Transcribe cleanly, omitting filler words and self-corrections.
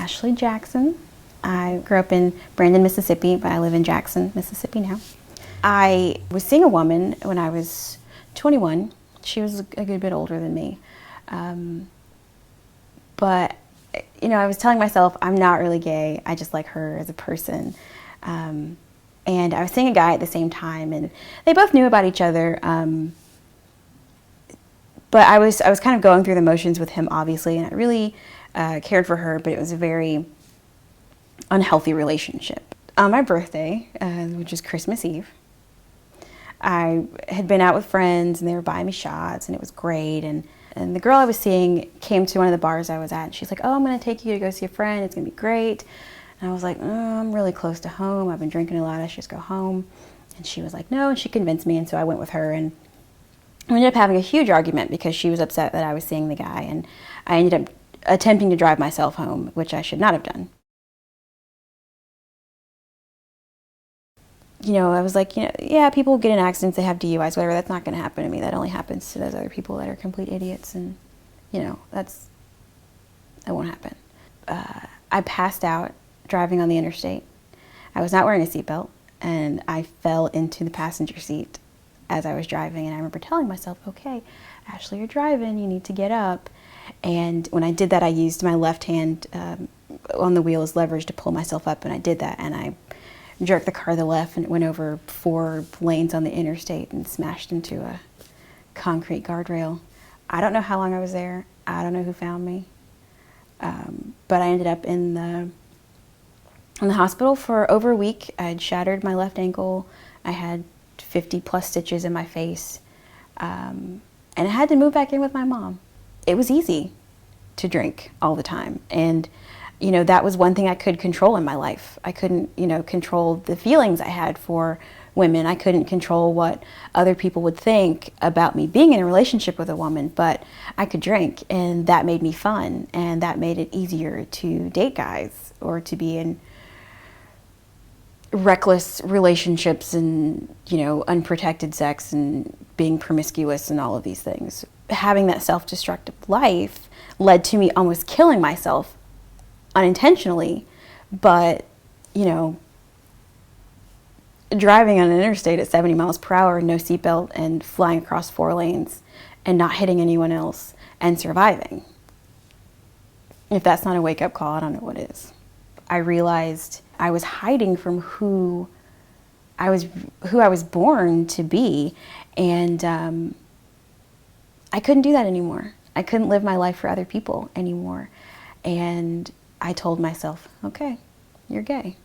Ashley Jackson. I grew up in Brandon, Mississippi, but I live in Jackson, Mississippi now. I was seeing a woman when I was 21. She was a good bit older than me. But, you know, I was telling myself, I'm not really gay. I just like her as a person. And I was seeing a guy at the same time, and they both knew about each other. But I was kind of going through the motions with him, obviously, and I really cared for her, but it was a very unhealthy relationship. On my birthday, which is Christmas Eve, I had been out with friends, and they were buying me shots, and it was great. And the girl I was seeing came to one of the bars I was at, and she's like, "Oh, I'm going to take you to go see a friend. It's going to be great." And I was like, "Oh, I'm really close to home. I've been drinking a lot. I should just go home." And she was like, "No," and she convinced me, and so I went with her. And we ended up having a huge argument because she was upset that I was seeing the guy, and I ended up attempting to drive myself home, which I should not have done. You know, I was like, you know, yeah, people get in accidents, they have DUIs, whatever. That's not going to happen to me. That only happens to those other people that are complete idiots, and, you know, that won't happen. I passed out driving on the interstate. I was not wearing a seatbelt, and I fell into the passenger seat as I was driving, and I remember telling myself, "Okay, Ashley, you're driving, you need to get up." And when I did that, I used my left hand on the wheel as leverage to pull myself up, and I did that, and I jerked the car to the left, and it went over 4 lanes on the interstate and smashed into a concrete guardrail. I don't know how long I was there. I don't know who found me, but I ended up in the hospital for over a week. I had shattered my left ankle. I had 50 plus stitches in my face, and I had to move back in with my mom. It was easy to drink all the time, and you know, that was one thing I could control in my life. I couldn't, you know, control the feelings I had for women. I couldn't control what other people would think about me being in a relationship with a woman, but I could drink, and that made me fun, and that made it easier to date guys or to be in reckless relationships and, you know, unprotected sex and being promiscuous and all of these things. Having that self-destructive life led to me almost killing myself unintentionally, but, you know, driving on an interstate at 70 miles per hour, no seatbelt, and flying across 4 lanes and not hitting anyone else and surviving. If that's not a wake-up call, I don't know what is. I realized I was hiding from who I was born to be, and I couldn't do that anymore. I couldn't live my life for other people anymore. And I told myself, okay, you're gay.